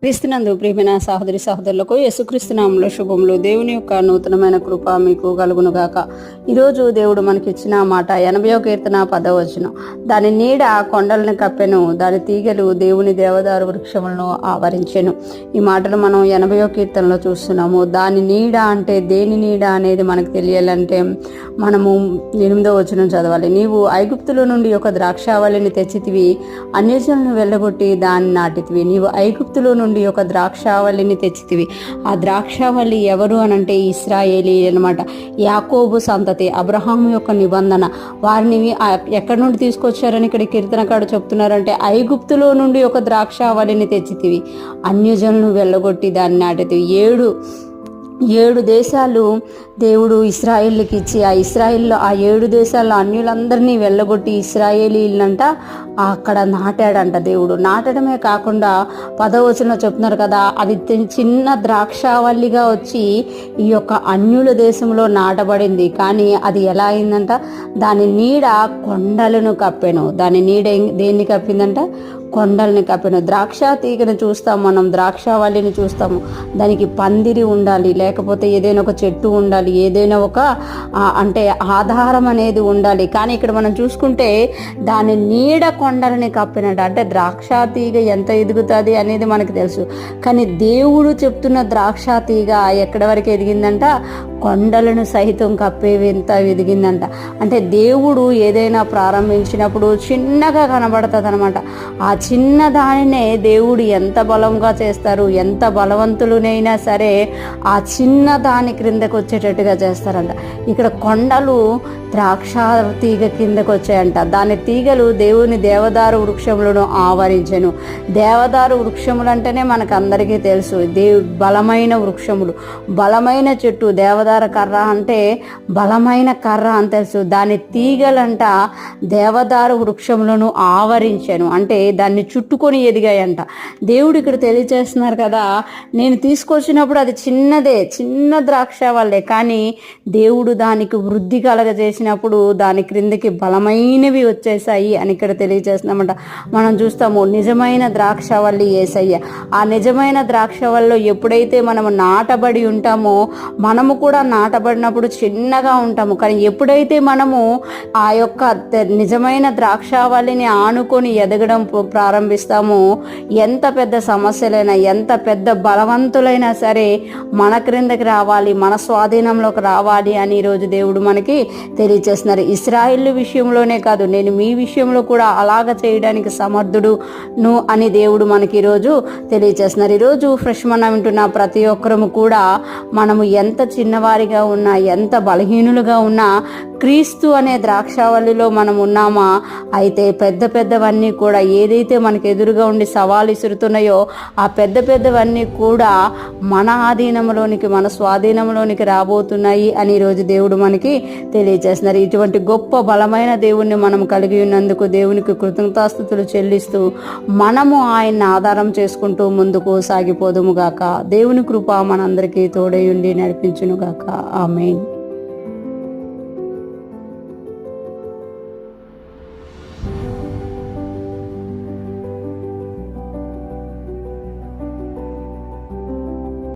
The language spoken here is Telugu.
క్రీస్తునందు ప్రియమైన సహోదరి సహోదరులకు యేసుక్రీస్తు నామములో శుభములు. దేవుని యొక్క నూతనమైన కృప మీకు కలుగును గాక. ఈరోజు దేవుడు మనకిచ్చిన మాట 80వ కీర్తన 10వ వచనం. దాని నీడ కొండలను కప్పెను, దాని తీగలు దేవుని దేవదారు వృక్షములను ఆవరించెను. ఈ మాటలు మనం 80వ కీర్తనలో చూస్తున్నాము. దాని నీడ అంటే దేని నీడ అనేది మనకు తెలియాలంటే మనము 8వ వచనం చదవాలి. నీవు ఐగుప్తులో నుండి ఒక ద్రాక్షావళిని తెచ్చితివి, అన్యజనులను వెళ్ళగొట్టి దాన్ని నాటితివి. నీవు ఐగుప్తులో నుండి ఒక ద్రాక్షావళిని తెచ్చితివి. ఆ ద్రాక్షావళి ఎవరు అనంటే ఇశ్రాయేలీ అనమాట. యాకోబు సంతతి, అబ్రహాము యొక్క నిబంధన. వారిని ఎక్కడి నుండి తీసుకొచ్చారని ఇక్కడ కీర్తనకాడు చెప్తున్నారంటే ఐగుప్తులో నుండి ఒక ద్రాక్షావళిని తెచ్చితివి, అన్యజనులను వెళ్ళగొట్టి దాన్ని నాటితివి. ఏడు దేశాలు దేవుడు ఇశ్రాయేళ్ళకి ఇచ్చి ఆ ఇశ్రాయేల్లో ఆ 7 దేశాల్లో అన్యులందరినీ వెళ్ళగొట్టి ఇశ్రాయేలీలంట అక్కడ నాటాడంట. దేవుడు నాటడమే కాకుండా 10వ వచనంలో చెప్తున్నారు కదా, అది చిన్న ద్రాక్షావల్లిగా వచ్చి ఈ యొక్క అన్యుల దేశంలో నాటబడింది. కానీ అది ఎలా అయిందంట, దాని నీడ కొండలను కప్పెను. దాని నీడ దేన్ని కప్పిందంట, కొండల్ని కప్పెను. ద్రాక్ష తీగను చూస్తాం మనం, ద్రాక్షావల్లిని చూస్తాము. దానికి పందిరి ఉండాలి, లేకపోతే ఏదైనా ఒక చెట్టు ఉండాలి, ఏదైనా ఒక అంటే ఆధారం అనేది ఉండాలి. కానీ ఇక్కడ మనం చూసుకుంటే దాని నీడ కొండలని కప్పినట్టు. అంటే ద్రాక్ష తీగ ఎంత ఎదుగుతుంది అనేది మనకు తెలుసు, కానీ దేవుడు చెప్తున్న ద్రాక్ష తీగ ఎక్కడి వరకు ఎదిగిందంట, కొండలను సహితం కప్పేంత ఎదిగిందంట. అంటే దేవుడు ఏదైనా ప్రారంభించినప్పుడు చిన్నగా కనబడుతుంది అనమాట. ఆ చిన్న దానినే దేవుడు ఎంత బలంగా చేస్తారు, ఎంత బలవంతులనైనా సరే ఆ చిన్న దాని క్రిందకు వచ్చేటట్టుగా చేస్తారంట. ఇక్కడ కొండలు ద్రాక్ష తీగ కిందకు వచ్చాయంట. దాని తీగలు దేవుని దేవదారు వృక్షములను ఆవరించెను. దేవదారు వృక్షములు అంటేనే మనకు అందరికీ తెలుసు, బలమైన వృక్షములు, బలమైన చెట్టు. దేవదార కర్ర అంటే బలమైన కర్ర అని తెలుసు. దాని తీగలంట దేవదారు వృక్షములను ఆవరించెను, అంటే దాన్ని చుట్టుకొని ఎదిగాయంట. దేవుడు ఇక్కడ తెలియజేస్తున్నారు కదా, నేను తీసుకొచ్చినప్పుడు అది చిన్నదే, చిన్న ద్రాక్ష వల్లే, కానీ దేవుడు దానికి వృద్ధి కలగజేసినప్పుడు దాని క్రిందకి బలమైనవి వచ్చేసాయి అని ఇక్కడ తెలియజేస్తున్నామంట. మనం చూస్తాము నిజమైన ద్రాక్షవల్లి యేసయ్య. ఆ నిజమైన ద్రాక్షవల్లిలో ఎప్పుడైతే మనము నాటబడి ఉంటామో, మనము కూడా నాటబడినప్పుడు చిన్నగా ఉంటాము. కానీ ఎప్పుడైతే మనము ఆ యొక్క నిజమైన ద్రాక్షవల్లిని ఆనుకొని ఎదగడం ప్రారంభిస్తామో, ఎంత పెద్ద సమస్యలైనా, ఎంత పెద్ద బలవంతులైనా సరే మన క్రిందకి రావాలి, మన స్వాధీనంలోకి రావాలి అని ఈరోజు దేవుడు మనకి తెలియచేస్తున్నారు. ఇశ్రాయేలు విషయంలోనే కాదు, నేను మీ విషయంలో కూడా అలాగ చేయడానికి సమర్థుడును అని దేవుడు మనకి ఈరోజు తెలియచేస్తున్నారు. ఈరోజు ఫ్రెష్ మన వింటున్న ప్రతి ఒక్కరము కూడా మనము ఎంత చిన్నవారిగా ఉన్నా, ఎంత బలహీనులుగా ఉన్నా, క్రీస్తు అనే ద్రాక్షావల్లిలో మనం ఉన్నామా, అయితే పెద్ద పెద్దవన్నీ కూడా ఏదైతే మనకు ఎదురుగా ఉండి సవాలు ఇసురుతున్నాయో ఆ పెద్ద పెద్దవన్నీ కూడా మన ఆధీనంలోనికి, మన స్వాధీనంలోనికి రాబోతున్నాయి అని ఈరోజు దేవుడు మనకి తెలియజేస్తున్నారు. ఇటువంటి గొప్ప బలమైన దేవుణ్ణి మనం కలిగి ఉన్నందుకు దేవునికి కృతజ్ఞతాస్తుతులు చెల్లిస్తూ మనము ఆయన్ని ఆధారం చేసుకుంటూ ముందుకు సాగిపోదుము గాక. దేవుని కృప మనందరికీ తోడై ఉండి నడిపించును గాక. ఆమేన్.